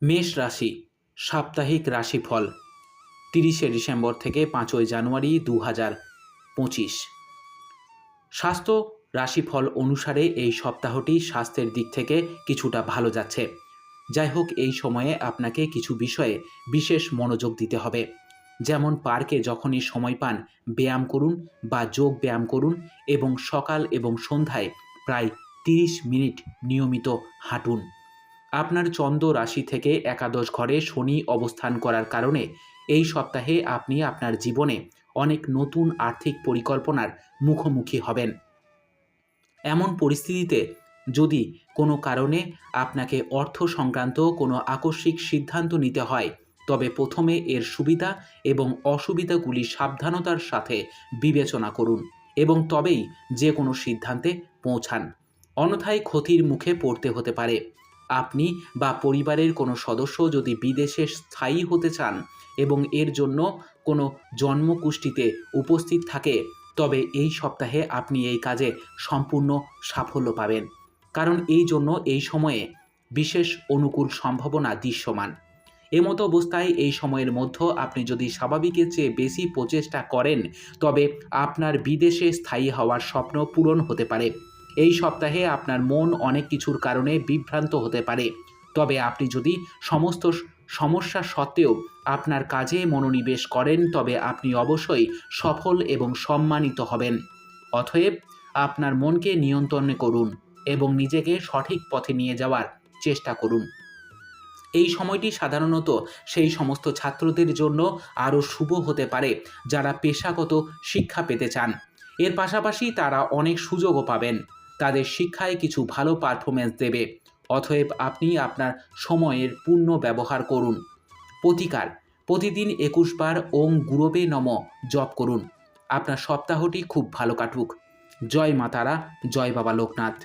মেষ রাশি সাপ্তাহিক রাশিফল 30শে ডিসেম্বর থেকে 5ই জানুয়ারি 2025। স্বাস্থ্য রাশিফল অনুসারে এই সপ্তাহটি স্বাস্থ্যের দিক থেকে কিছুটা ভালো যাচ্ছে। যাই হোক, এই সময়ে আপনাকে কিছু বিষয়ে বিশেষ মনোযোগ দিতে হবে। যেমন পার্কে যখনই সময় পান ব্যায়াম করুন বা যোগ ব্যায়াম করুন এবং সকাল এবং সন্ধ্যায় প্রায় 30 মিনিট নিয়মিত হাঁটুন। আপনার চন্দ্র রাশি থেকে একাদশ ঘরে শনি অবস্থান করার কারণে এই সপ্তাহে আপনি আপনার জীবনে অনেক নতুন আর্থিক পরিকল্পনার মুখোমুখি হবেন। এমন পরিস্থিতিতে যদি কোনো কারণে আপনাকে অর্থ সংক্রান্ত কোনো আকস্মিক সিদ্ধান্ত নিতে হয়, তবে প্রথমে এর সুবিধা এবং অসুবিধাগুলি সাবধানতার সাথে বিবেচনা করুন এবং তবেই যে কোনো সিদ্ধান্তে পৌঁছান। অন্যথায় ক্ষতির মুখে পড়তে হতে পারে। আপনি বা পরিবারের কোনো সদস্য যদি বিদেশে স্থায়ী হতে চান এবং এর জন্য কোনো জন্মকুষ্ঠিতে উপস্থিত থাকে, তবে এই সপ্তাহে আপনি এই কাজে সম্পূর্ণ সাফল্য পাবেন, কারণ এই জন্য এই সময়ে বিশেষ অনুকূল সম্ভাবনা দৃশ্যমান। এমতো অবস্থায় এই সময়ের মধ্যে আপনি যদি স্বাভাবিকের চেয়ে বেশি প্রচেষ্টা করেন, তবে আপনার বিদেশে স্থায়ী হওয়ার স্বপ্ন পূরণ হতে পারে। এই সপ্তাহে আপনার মন অনেক কিছুর কারণে বিভ্রান্ত হতে পারে, তবে আপনি যদি সমস্ত সমস্যা সত্ত্বেও আপনার কাজে মনোনিবেশ করেন, তবে আপনি অবশ্যই সফল এবং সম্মানিত হবেন। অতএব আপনার মনকে নিয়ন্ত্রণে করুন এবং নিজেকে সঠিক পথে নিয়ে যাওয়ার চেষ্টা করুন। এই সময়টি সাধারণত সেই সমস্ত ছাত্রদের জন্য আরও শুভ হতে পারে যারা পেশাগত শিক্ষা পেতে চান। এর পাশাপাশি তারা অনেক সুযোগও পাবেন, তাদের শিক্ষায় কিছু ভালো পারফরমেন্স দেবে। অতএব আপনি আপনার সময়ের পূর্ণ ব্যবহার করুন। প্রতিকার: প্রতিদিন 21 বার ওং গুরবে নমঃ জপ করুন। আপনার সপ্তাহটি খুব ভালো কাটুক। জয় মা তারা, জয় বাবা লোকনাথ।